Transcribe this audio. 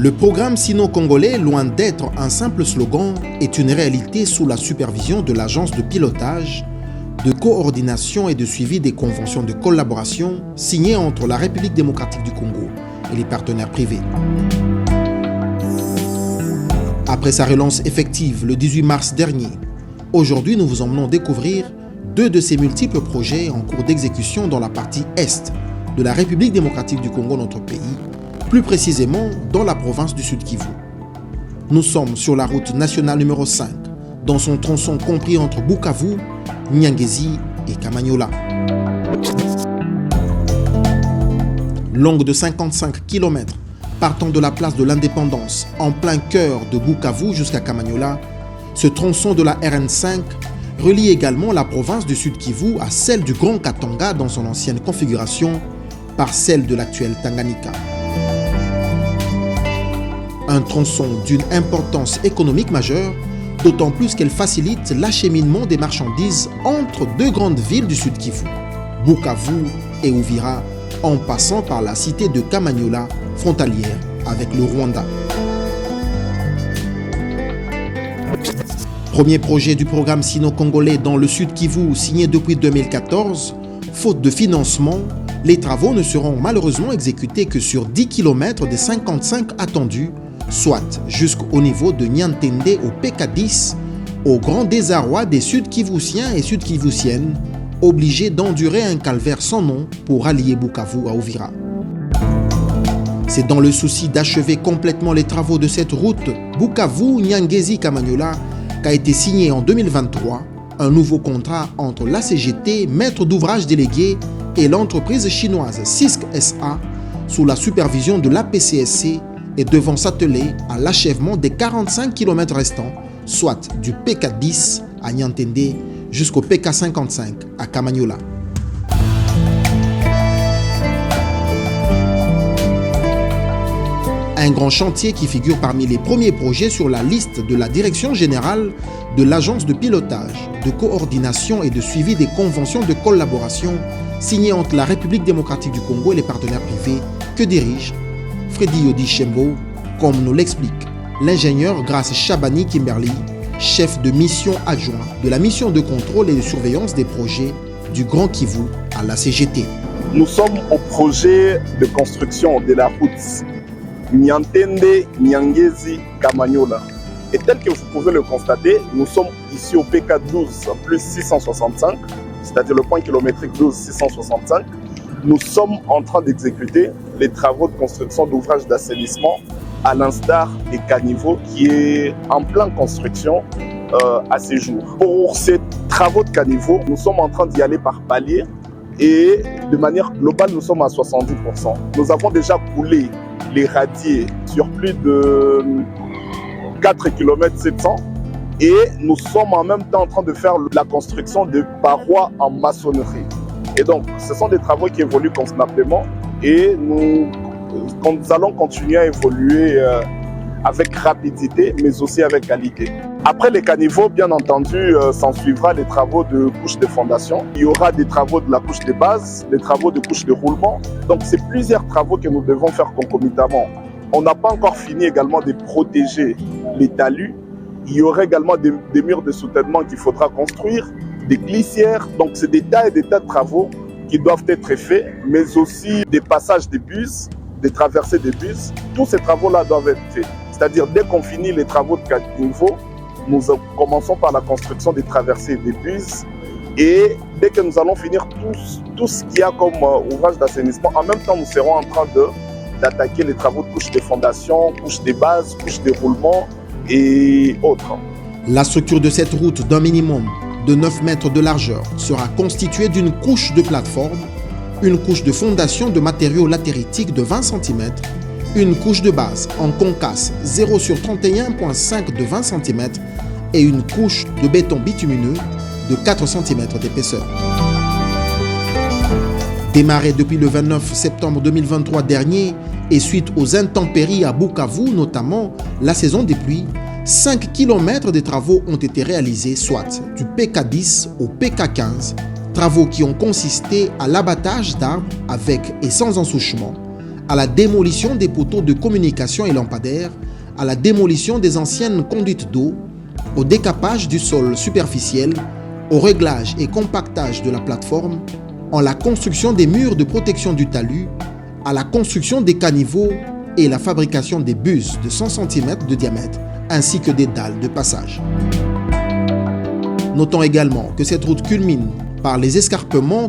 Le programme sino-congolais, loin d'être un simple slogan, est une réalité sous la supervision de l'agence de pilotage, de coordination et de suivi des conventions de collaboration signées entre la République démocratique du Congo et les partenaires privés. Après sa relance effective le 18 mars dernier, aujourd'hui nous vous emmenons découvrir 2 de ces multiples projets en cours d'exécution dans la partie Est de la République démocratique du Congo, notre pays, plus précisément dans la province du Sud Kivu. Nous sommes sur la route nationale numéro 5, dans son tronçon compris entre Bukavu, Nyangezi et Kamanyola. Longue de 55 km, partant de la place de l'Indépendance, en plein cœur de Bukavu jusqu'à Kamanyola, ce tronçon de la RN5 relie également la province du Sud Kivu à celle du Grand Katanga dans son ancienne configuration par celle de l'actuelle Tanganyika. Un tronçon d'une importance économique majeure, d'autant plus qu'elle facilite l'acheminement des marchandises entre 2 grandes villes du Sud Kivu, Bukavu et Uvira, en passant par la cité de Kamanyola, frontalière avec le Rwanda. Premier projet du programme sino-congolais dans le Sud Kivu signé depuis 2014, faute de financement, les travaux ne seront malheureusement exécutés que sur 10 km des 55 attendus, soit jusqu'au niveau de Nyantende au PK10, au grand désarroi des Sud-Kivusiens et Sud-Kivusiennes, obligés d'endurer un calvaire sans nom pour rallier Bukavu à Uvira. C'est dans le souci d'achever complètement les travaux de cette route Bukavu-Nyangezi-Kamanyola qu'a été signé en 2023 un nouveau contrat entre la CGT, maître d'ouvrage délégué, et l'entreprise chinoise CISC SA sous la supervision de l'APCSC et devant s'atteler à l'achèvement des 45 km restants, soit du PK10 à Nyantende jusqu'au PK55 à Kamanyola. Un grand chantier qui figure parmi les premiers projets sur la liste de la Direction générale de l'Agence de pilotage, de coordination et de suivi des conventions de collaboration signées entre la République démocratique du Congo et les partenaires privés que dirige Freddy Yodi Shembo, comme nous l'explique l'ingénieur Grace Chabani Kimberly, chef de mission adjoint de la mission de contrôle et de surveillance des projets du Grand Kivu à la CGT. Nous sommes au projet de construction de la route Nyantende, Nyangezi, Kamanyola. Et tel que vous pouvez le constater, nous sommes ici au PK12 plus 665, c'est-à-dire le point kilométrique 12 665. Nous sommes en train d'exécuter les travaux de construction d'ouvrages d'assainissement à l'instar des caniveaux qui est en pleine construction à ces jours. Pour ces travaux de caniveaux, nous sommes en train d'y aller par palier et de manière globale, nous sommes à 70%. Nous avons déjà coulé les radiers sur plus de 4 km 700 et nous sommes en même temps en train de faire la construction de parois en maçonnerie. Et donc, ce sont des travaux qui évoluent convenablement et nous allons continuer à évoluer avec rapidité, mais aussi avec qualité. Après les caniveaux, bien entendu, s'en suivra les travaux de couche de fondation. Il y aura des travaux de la couche de base, des travaux de couche de roulement. Donc, c'est plusieurs travaux que nous devons faire concomitamment. On n'a pas encore fini également de protéger les talus. Il y aura également des murs de soutènement qu'il faudra construire, des glissières. Donc, c'est des tas et des tas de travaux qui doivent être faits, mais aussi des passages de bus, des traversées de bus. Tous ces travaux-là doivent être faits. C'est-à-dire, dès qu'on finit les travaux de caniveau, nous commençons par la construction des traversées des bus. Et dès que nous allons finir tout ce qu'il y a comme ouvrage d'assainissement, en même temps, nous serons en train d'attaquer les travaux de couche de fondation, couche de base, couche de roulement et autres. La structure de cette route d'un minimum de 9 mètres de largeur sera constituée d'une couche de plateforme, une couche de fondation de matériaux latéritiques de 20 cm, une couche de base en concasse 0 sur 31,5 de 20 cm et une couche de béton bitumineux de 4 cm d'épaisseur. Démarré depuis le 29 septembre 2023 dernier et suite aux intempéries à Bukavu, notamment la saison des pluies, 5 km de travaux ont été réalisés, soit du PK10 au PK15, travaux qui ont consisté à l'abattage d'arbres avec et sans ensouchement, à la démolition des poteaux de communication et lampadaires, à la démolition des anciennes conduites d'eau, au décapage du sol superficiel, au réglage et compactage de la plateforme, en la construction des murs de protection du talus, à la construction des caniveaux et la fabrication des buses de 100 cm de diamètre, ainsi que des dalles de passage. Notons également que cette route culmine par les escarpements